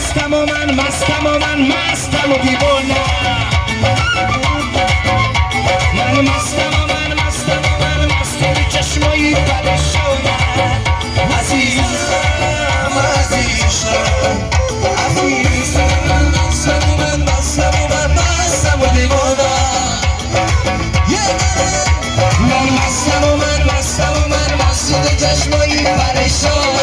مستم و من مستم و دیوانه من مستم و من مستم چشمایی پریشونه عزیزم مستم و دیوانه من مستم و من مستم چشمایی پریشونه